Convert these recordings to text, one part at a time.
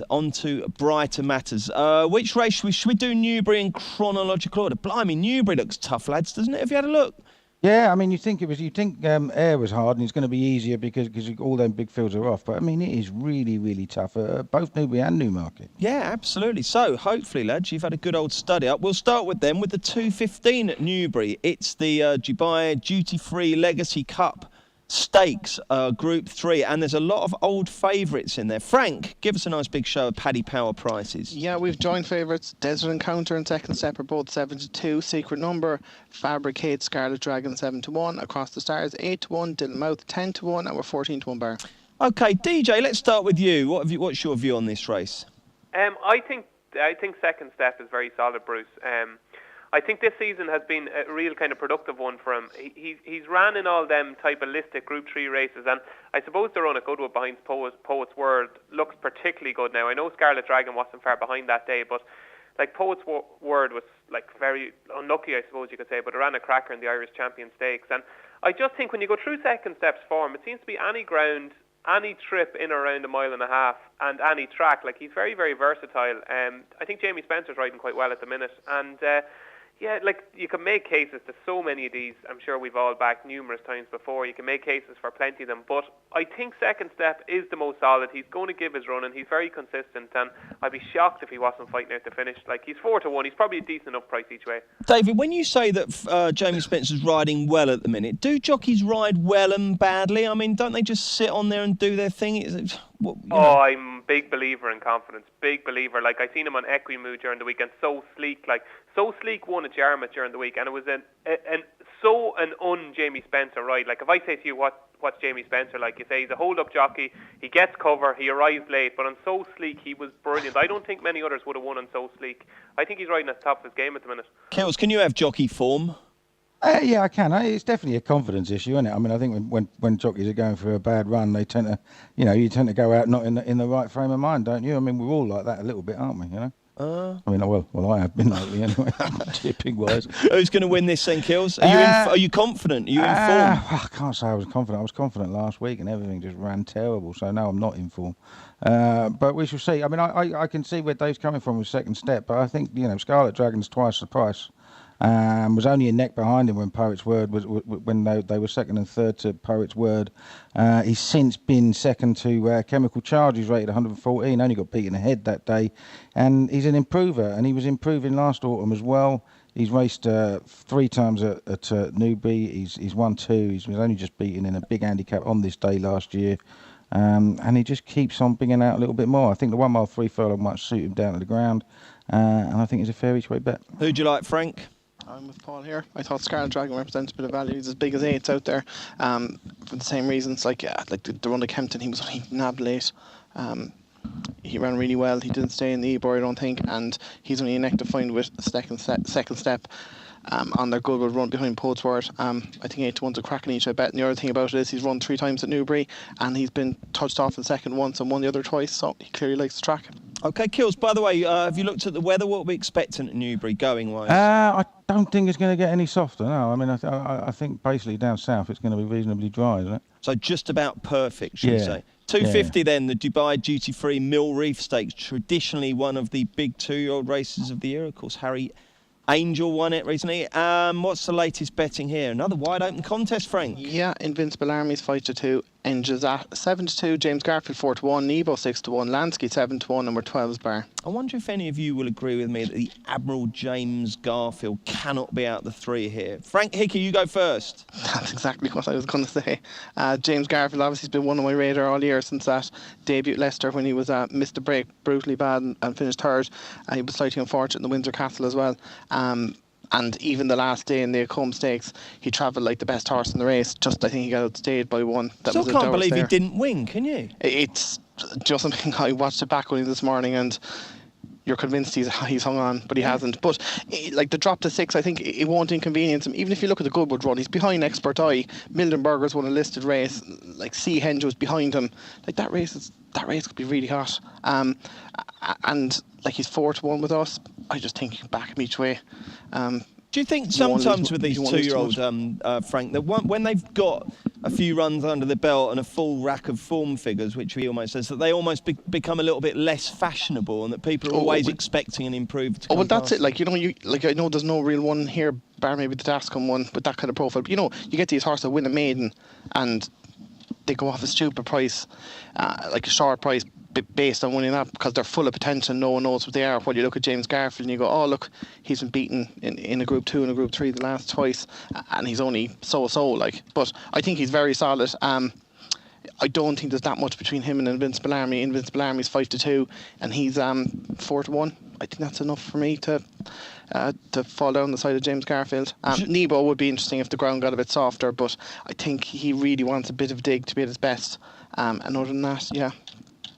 on to brighter matters. Which race should we do Newbury in chronological order? Blimey, Newbury looks tough, lads, doesn't it? Have you had a look? Yeah, I mean, you think Air was hard and it's going to be easier because all them big fields are off. But I mean, it is really, really tough. Both Newbury and Newmarket. Yeah, absolutely. So hopefully, lads, you've had a good old study up. We'll start with them with the 2:15 at Newbury. It's the Dubai Duty Free Legacy Cup Stakes, Group 3, and there's a lot of old favourites in there. Frank, give us a nice big show of Paddy Power prices. Yeah, we've joint favourites. Desert Encounter and Second Step are both 7-2. Secret Number, Fabricate, Scarlet Dragons 7-1. Across the Stars 8-1. Dilmouth 10-1, and we're 14-1 bar. Okay, DJ, let's start with you. What's your view on this race? I think Second Step is very solid, Bruce. I think this season has been a real kind of productive one for him. He's ran in all them type of listed Group 3 races, and I suppose the run at Goodwood behind Poet's Word looks particularly good now. I know Scarlet Dragon wasn't far behind that day, but like Poet's Word was like very unlucky, I suppose you could say, but it ran a cracker in the Irish Champion Stakes. And I just think when you go through Second Step's form, it seems to be any ground, any trip in or around 1.5 miles, and any track. Like, he's very, very versatile. I think Jamie Spencer's riding quite well at the minute, and yeah, like, you can make cases to so many of these. I'm sure we've all backed numerous times before. You can make cases for plenty of them. But I think Second Step is the most solid. He's going to give his run, and he's very consistent. And I'd be shocked if he wasn't fighting out to finish. Like, he's 4-1. He's probably a decent enough price each way. David, when you say that Jamie Spencer's riding well at the minute, do jockeys ride well and badly? I mean, don't they just sit on there and do their thing? I'm a big believer in confidence. Big believer. Like, I seen him on Equimoo during the week, and So Sleek won at Yarmouth during the week, and it was an un-Jamie Spencer ride. Like, if I say to you what's Jamie Spencer like, you say he's a hold-up jockey, he gets cover, he arrives late, but on So Sleek he was brilliant. I don't think many others would have won on So Sleek. I think he's riding at the top of his game at the minute. Kills, can you have jockey form? Yeah, I can. It's definitely a confidence issue, isn't it? I mean, I think when jockeys are going for a bad run, they tend to, you tend to go out not in the right frame of mind, don't you? I mean, we're all like that a little bit, aren't we? You know. I mean, well, I have been lately anyway. Tipping-wise. Who's going to win this then, Kills? Are you confident? Are you in form? I can't say I was confident. I was confident last week, and everything just ran terrible. So now I'm not in form. But we shall see. I mean, I can see where Dave's coming from with Second Step, but I think Scarlet Dragons twice the price. Was only a neck behind him when Poet's Word when they were second and third to Poet's Word. He's since been second to Chemical Charge. He's rated 114. Only got beaten ahead that day, and he's an improver. And he was improving last autumn as well. He's raced 3 times at Newbury. He's won 2. He was only just beaten in a big handicap on this day last year. And he just keeps on bringing out a little bit more. I think the 1 mile 3 furlong might suit him down to the ground, and I think it's a fair each way bet. Who'd you like, Frank? I'm with Paul here. I thought Scarlet Dragon represents a bit of value. He's as big as 8s out there, for the same reasons. Like the run of Kempton, he was only nabbed late. He ran really well. He didn't stay in the Ebor, I don't think, and he's only a neck to find with Second Step. On their Goodwood run behind Poet's Word. I think 8-1's a cracking each, I bet. And the other thing about it is he's run 3 times at Newbury, and he's been touched off in second once and won the other twice, so he clearly likes the track. Okay, Kills, by the way, have you looked at the weather? What are we expecting at Newbury going-wise? I don't think it's going to get any softer, no. I mean, I think basically down south it's going to be reasonably dry, isn't it? So just about perfect, should we say? 250 then, the Dubai Duty Free Mill Reef Stakes, traditionally one of the big 2-year-old races of the year. Of course, Harry Angel won it recently. What's the latest betting here? Another wide open contest, Frank. Yeah, Invincible Armies 5-2, Engines at 7-2, James Garfield 4-1, Nebo 6-1, Lansky 7-1, and we're 12s bar. I wonder if any of you will agree with me that the Admiral James Garfield cannot be out the 3 here. Frank Hickey, you go first. That's exactly what I was going to say. James Garfield obviously has been one on my radar all year since that debut at Leicester when he was missed the break brutally bad and finished third. He was slightly unfortunate in the Windsor Castle as well. And even the last day in the Acombe Stakes, he travelled like the best horse in the race. Just, I think he got outstayed by one. Still can't believe he didn't win, can you? It's just something. I watched it back only this morning, and you're convinced he's hung on, but he hasn't. But like the drop to 6, I think it won't inconvenience him. Even if you look at the Goodwood run, he's behind Expert Eye. Mildenberger's won a listed race. Like Sea Henge was behind him. Like that race could be really hot. And like he's 4-1 with us. I just think you can back him each way. Do you think sometimes with these 2-year-olds, Frank, that when they've got a few runs under the belt and a full rack of form figures, which he almost says that they almost become a little bit less fashionable, and that people are always expecting an improved to come that's past. it. Like, I know there's no real one here, bar maybe the Dascombe one with that kind of profile. But, you get these horses that win a maiden and they go off a stupid price, like a short price, based on winning that, because they're full of potential. No one knows what they are. While you look at James Garfield and you go, oh look, he's been beaten in a Group 2 and a Group 3 the last twice, and he's only so like. But I think he's very solid. I don't think there's that much between him and Invincible Army. Invincible Army's 5-2, and he's 4-1. I think that's enough for me to fall down the side of James Garfield. Nebo would be interesting if the ground got a bit softer, but I think he really wants a bit of dig to be at his best. And other than that, yeah.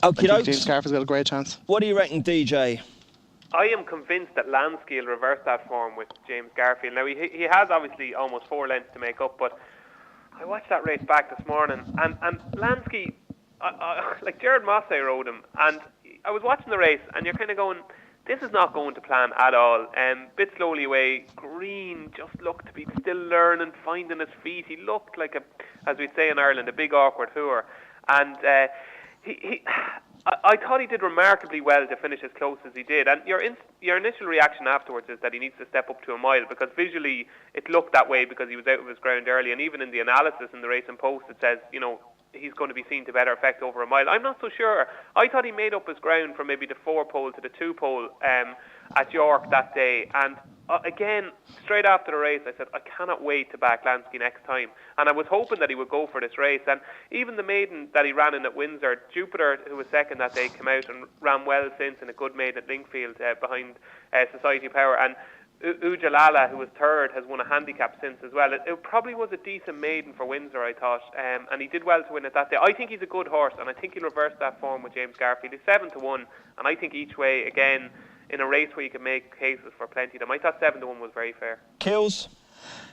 I think James Garfield's got a great chance. What do you reckon, DJ? I am convinced that Lansky will reverse that form with James Garfield. Now, he has obviously almost 4 lengths to make up, but I watched that race back this morning, and Lansky, like Jared Mossay rode him, and I was watching the race, and you're kind of going, this is not going to plan at all. Bit slowly away. Green just looked to be still learning, finding his feet. He looked like as we'd say in Ireland, a big awkward whore. And I thought he did remarkably well to finish as close as he did. And your initial reaction afterwards is that he needs to step up to a mile, because visually it looked that way because he was out of his ground early. And even in the analysis in the Race and Post, it says, he's going to be seen to better effect over a mile. I'm not so sure. I thought he made up his ground from maybe the 4-pole to the 2-pole at York that day. And again, straight after the race, I said, I cannot wait to back Lansky next time. And I was hoping that he would go for this race. And even the maiden that he ran in at Windsor, Jupiter, who was second that day, came out and ran well since in a good maiden at Linkfield behind Society Power. And Ujalala, who was third, has won a handicap since as well. It probably was a decent maiden for Windsor, I thought, and he did well to win it that day. I think he's a good horse, and I think he'll reverse that form with James Garfield. He's 7-1, and I think each way, again, in a race where you can make cases for plenty of them, I thought 7-1 was very fair. Kills?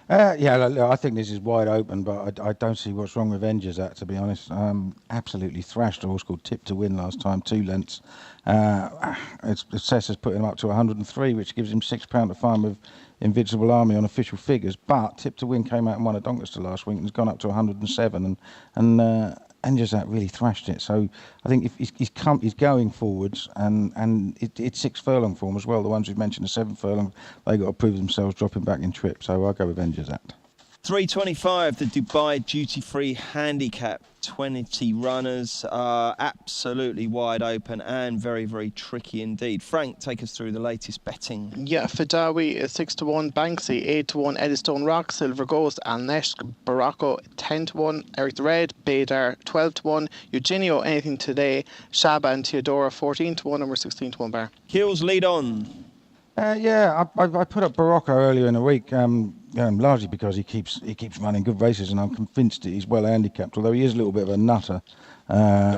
I think this is wide open, but I don't see what's wrong with Engerzat, to be honest. Absolutely thrashed a horse called Tip to Win last time, 2 lengths. Assessor's put him up to 103, which gives him £6 to farm with Invincible Army on official figures. But Tip to Win came out and won a Doncaster last week and has gone up to 107, and Engerzat really thrashed it. So I think if he's going forwards, and it's 6 furlong form as well. The ones we've mentioned, the 7 furlong, they got to prove themselves dropping back in trip. So I'll go with Engerzat. 325, the Dubai duty-free handicap. 20 runners, absolutely wide open and very, very tricky indeed. Frank, take us through the latest betting. Yeah, Fidawi is 6-1, Banksy 8-1, Eddystone Rock, Silver Ghost, Alnesh, Baracco 10-1, Eric the Red, Baydar 12-1, Eugenio Anything Today, Shaba and Theodora 14-1, and we're 16-1 bar. Kills, lead on. I put up Barocco earlier in the week, largely because he keeps running good races, and I'm convinced that he's well handicapped, although he is a little bit of a nutter.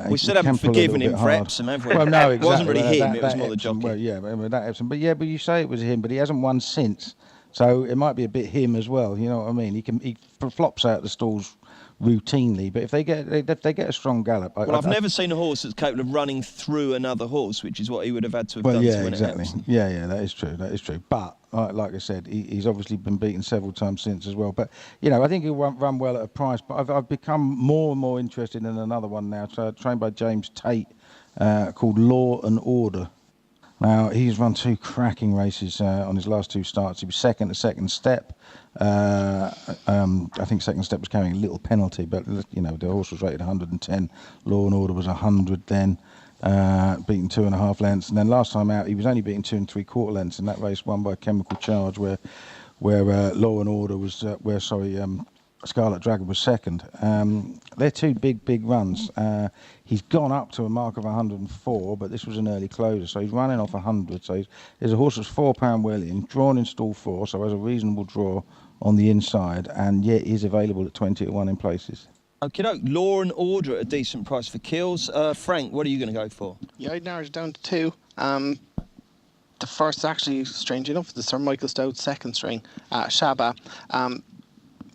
We still haven't forgiven him for Epsom, have we? Well, no, exactly. It wasn't really him, it was more the jockey. Well, yeah, that Epsom. But you say it was him, but he hasn't won since. So it might be a bit him as well, you know what I mean? He flops out the stalls routinely, but if they get a strong gallop... I've never seen a horse that's capable of running through another horse, which is what he would have had to have done to win exactly. Epsom. Yeah, that is true. But, like I said, he's obviously been beaten several times since as well. But, I think he'll run well at a price. But I've become more and more interested in another one now, trained by James Tate, called Law and Order. Now, he's run 2 cracking races on his last 2 starts. He was second at Second Step. I think Second Step was carrying a little penalty, but, the horse was rated 110. Law and Order was 100 then, beaten 2.5 lengths. And then last time out, he was only beaten 2 3/4 lengths, and that race won by Chemical Charge, where Law and Order was, Scarlet Dragon was second. They're 2 big runs. He's gone up to a mark of 104, but this was an early closer, so he's running off 100. So he's a horse that's £4 William, drawn in stall 4, so has a reasonable draw on the inside, and yet is available at 20-1 in places. Okay, Law and Order at a decent price for Kills. Frank, what are you going to go for? Yeah, I'd narrowed it down to 2. The first, actually, strange enough, the Sir Michael Stout second string, Shaba.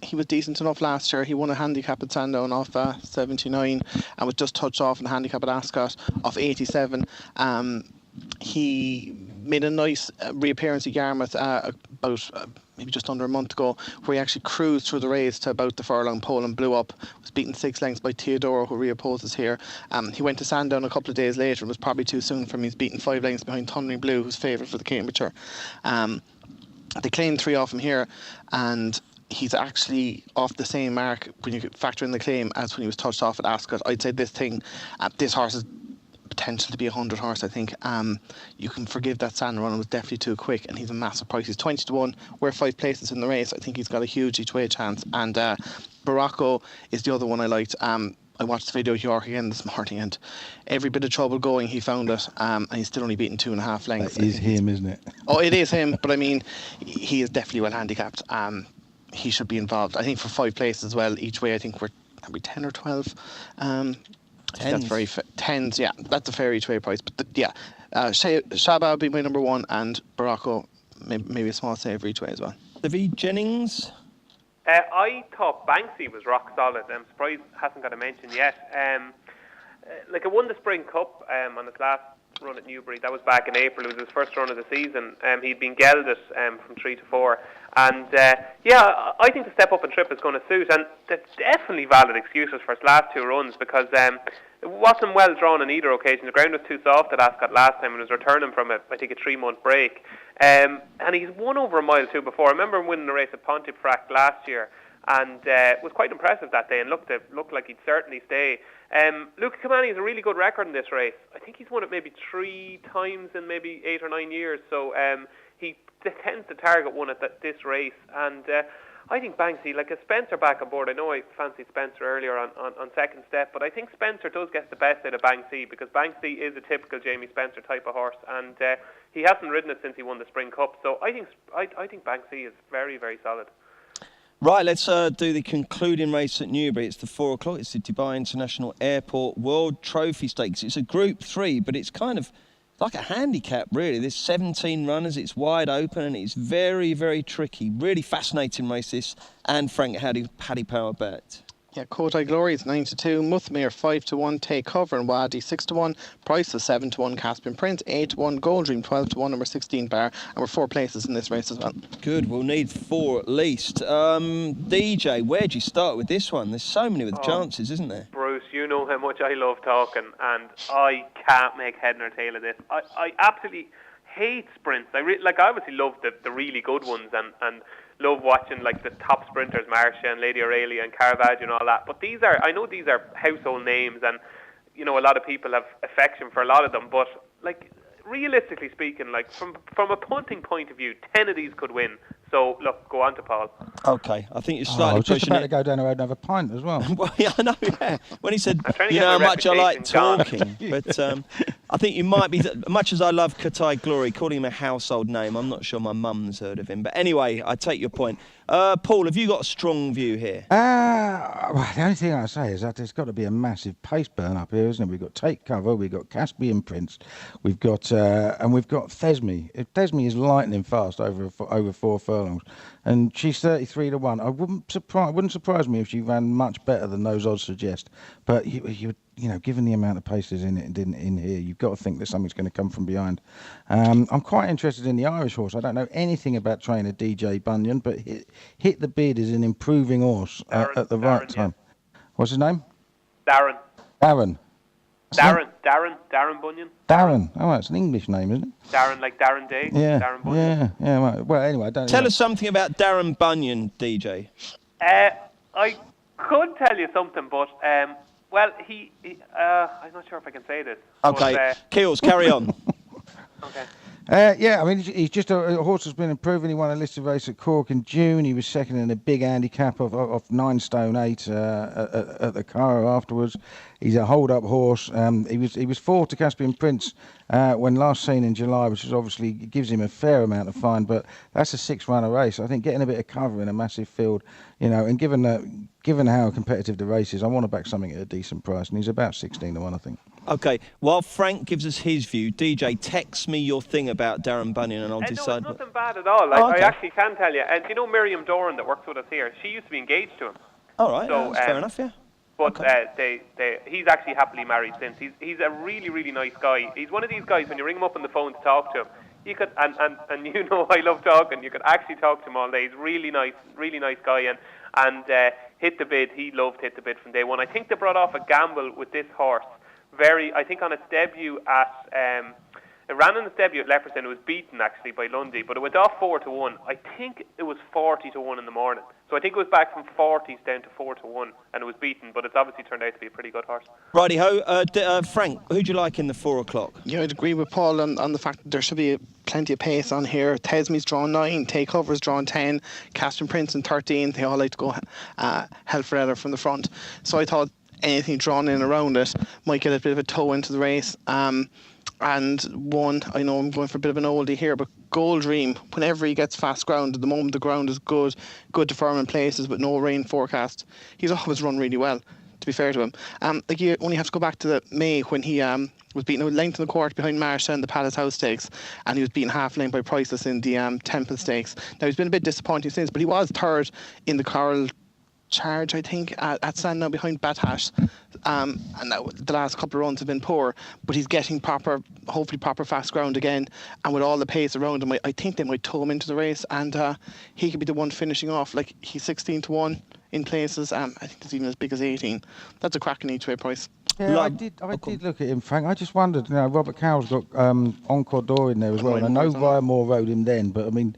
He was decent enough last year. He won a handicap at Sandown off 79 and was just touched off in a handicap at Ascot off 87. He made a nice reappearance at Yarmouth about maybe just under a month ago, where he actually cruised through the race to about the furlong pole and blew up. Was beaten 6 lengths by Teodoro, who reopposes here. He went to Sandown a couple of days later and was probably too soon for him. He's beaten 5 lengths behind Thundering Blue, who's favourite for the Cambridgeshire. They claimed 3 off him here, and he's actually off the same mark when you factor in the claim as when he was touched off at Ascot. I'd say this horse is potential to be 100 horse, I think. You can forgive that Sandon run. It was definitely too quick, and he's a massive price. He's 20 to 1. We're 5 places in the race. I think he's got a huge each way chance. And Baracco is the other one I liked. I watched the video of York again this morning, and every bit of trouble going, he found it, and he's still only beaten 2.5 lengths. That is him, isn't it? Oh, it is him, but I mean, he is definitely well handicapped. He should be involved. I think for 5 places as well, each way, I think we're 10 or 12. That's very tens. Yeah, that's a fair each way price. But Shaba would be my number 1, and Baracco maybe a small save for each way as well. David Jennings. I thought Banksy was rock solid. I'm surprised hasn't got a mention yet. It won the Spring Cup on its last run at Newbury. That was back in April. It was his first run of the season. He'd been gelded from 3 to 4. And I think the step up and trip is going to suit. And there's definitely valid excuses for his last 2 runs, because it wasn't well drawn on either occasion. The ground was too soft at Ascot last time, and was returning from a 3-month break. And he's won over a mile too before. I remember him winning the race at Pontefract last year, and was quite impressive that day, and looked like he'd certainly stay. Luca Kamani has a really good record in this race. I think he's won it maybe 3 times in maybe 8 or 9 years. So he tends to target one at this race, and I think Banksy, like a Spencer back on board. I know I fancied Spencer earlier on second step, but I think Spencer does get the best out of Banksy, because Banksy is a typical Jamie Spencer type of horse, and he hasn't ridden it since he won the Spring Cup. So I think Banksy is very, very solid. Right, let's do the concluding race at Newbury. It's the 4 o'clock. It's the Dubai International Airport World Trophy Stakes. It's a Group 3, but it's kind of like a handicap, really. There's 17 runners. It's wide open, and it's very, very tricky. Really fascinating race, this. And Frank, how do you Paddy Power bet? Yeah, Kotai Glory is 9 to 2, Muthmere 5 to 1, Take Cover and Wadi 6 to 1, Price is 7 to 1, Caspian Prince 8 to 1, Gold Dream 12 to 1, number 16 Bar, and we're 4 places in this race as well. Good, we'll need 4 at least. DJ, where'd you start with this one? There's so many with chances, isn't there? Bruce, you know how much I love talking, and I can't make head nor tail of this. I absolutely hate sprints. I obviously love the really good ones, and love watching like the top sprinters, Marcia and Lady Aurelia and Caravaggio and all that. But I know these are household names, and a lot of people have affection for a lot of them. But realistically speaking, from a punting point of view, 10 of these could win. So look, go on to Paul. Okay, I think you're slightly I was just pushing about it. to go down the road and have a pint as well. Well, yeah, I know. Yeah. When he said, you know how much I like talking, but I think you might be. Much as I love Kotai Glory, calling him a household name, I'm not sure my mum's heard of him. But anyway, I take your point. Paul, have you got a strong view here? Well, the only thing I say is that there's got to be a massive pace burn up here, isn't it? We've got Take Cover, we've got Caspian Prince, we've got Thesme. If Thesme is lightning fast over 4 furlongs, and she's 33 to 1. It wouldn't surprise me if she ran much better than those odds suggest. But you given the amount of paces in here, you've got to think that something's going to come from behind. I'm quite interested in the Irish horse. I don't know anything about trainer DJ Bunyan, but Hit the Bid is an improving horse at the right time. Yeah. What's his name? Darren Bunyan. Darren. Oh, it's an English name, isn't it? Darren, like Darren Day. Yeah. Darren Bunyan. Yeah. Well, anyway, I don't. Tell us something about Darren Bunyan, DJ. I could tell you something, but well, I'm not sure if I can say this. Okay, but, Keels, carry on. Okay. Yeah, I mean, he's just a horse that's been improving. He won a listed race at Cork in June. He was second in a big handicap of 9 stone 8 at the Cairo afterwards. He's a hold-up horse. He was 4 to Caspian Prince when last seen in July, which is obviously gives him a fair amount of fine. But that's a 6-runner race. I think getting a bit of cover in a massive field, and given how competitive the race is, I want to back something at a decent price. And he's about 16 to 1, I think. Okay, while Frank gives us his view, DJ, text me your thing about Darren Bunyan and I'll decide. No, it's nothing bad at all. I actually can tell you. And you know Miriam Doran that works with us here? She used to be engaged to him. All right, so, that's fair enough, yeah. But he's actually happily married since. He's a really, really nice guy. He's one of these guys, when you ring him up on the phone to talk to him, you could, and you know I love talking. You could actually talk to him all day. He's really nice guy, and Hit the Bid. He loved Hit the Bid from day one. I think they brought off a gamble with this horse. I think on its debut at. It ran on its debut at Leopardstown. It was beaten actually by Lundy, but it went off 4-1. I think it was 40-1 in the morning. So I think it was back from 40s down to 4-1, and it was beaten. But it's obviously turned out to be a pretty good horse. Righty ho, Frank. Who do you like in the 4 o'clock? Yeah, I'd agree with Paul on the fact that there should be plenty of pace on here. Tesme's drawn 9, Takeover's drawn 10, Caston Prince in 13. They all like to go hell for leather from the front. So I thought anything drawn in around it might get a bit of a toe into the race. And one, I know I'm going for a bit of an oldie here, but Gold Dream, whenever he gets fast ground, at the moment the ground is good to firm in places with no rain forecast, he's always run really well, to be fair to him. You only have to go back to the May when he was beaten a length and a quarter behind Marsha in the Palace House Stakes, and he was beaten half lane by Priceless in the Temple Stakes. Now he's been a bit disappointing since, but he was third in the Coral Charge, I think, at Sandown behind Batash. And now the last couple of runs have been poor, but he's getting hopefully proper fast ground again, and with all the pace around him, I think they might tow him into the race, and he could be the one finishing off. Like, he's 16-1 in places. I think it's even as big as 18. That's a cracking each way price. Yeah, I did look at him, Frank. I just wondered, Robert Cowell's got Encore d'Or in there as well, and I know Viamore rode him then, but I mean,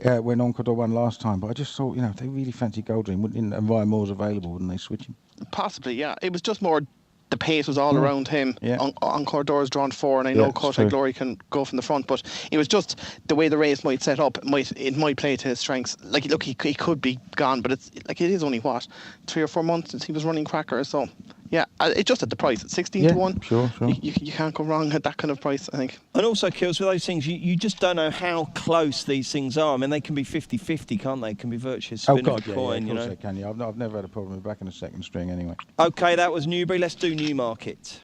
when Encore d'Or won last time, but I just thought, if they really fancy Gold Dream, and Viamore's available, wouldn't they switch him? Possibly, yeah. It was just more the pace was all around him. Yeah. Encore d'Or's drawn 4, and I know Kotai Glory can go from the front, but it was just the way the race might set up. It might play to his strengths. Like, look, he could be gone, but it is only 3 or 4 months since he was running Cracker, so. Yeah, it's just at the price. At 16-1, sure. You can't go wrong at that kind of price, I think. And also, Kills, with those things, you just don't know how close these things are. I mean, they can be 50-50, can't they? It can be virtually a spin of a coin, of course they can. Yeah, I've never had a problem with back in the second string anyway. OK, that was Newbury. Let's do Newmarket.